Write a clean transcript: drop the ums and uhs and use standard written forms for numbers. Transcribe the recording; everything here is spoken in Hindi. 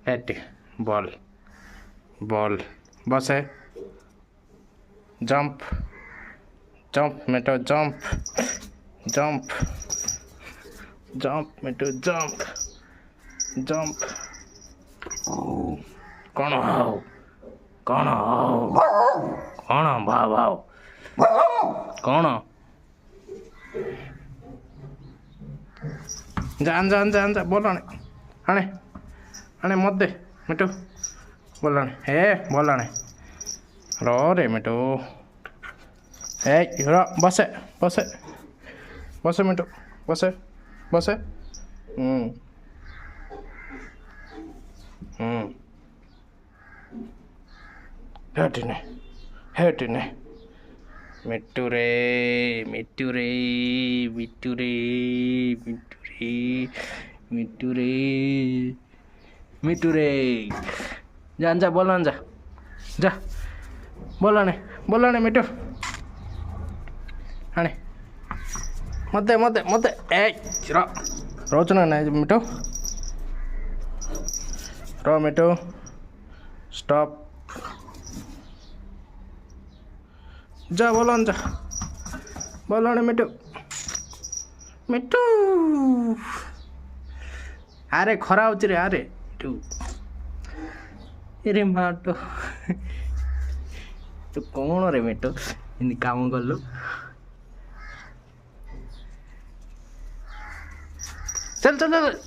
हेट बॉल बॉल बसे जंप जंप मिटू जंप जंप जंप मिटू जंप जंप कौन आओ कौन भाव भाव कौन जान जान जान जा बोलाने आने आने मत दे मिटू बोलाने हे बोलाने रो रे मिटू हे रो बसे बसे बसे मिटू बसे बसे हेटने मिट्टू रे मिट्टू रे मिट्टू रे मिट्टू रे मिट्टू रे मिट्टू रे जान जा बोलान जा बोलाने मिट्टू आने मत ए रोचना नहीं मिट्टू रो मिट्टू स्टॉप जा बोलाने मिट्टू मिट्टू अरे खरा होची रे अरे मिट्टू अरे माटो तू कौन रे मिट्टू इन्हीं काम कलु चल चल चल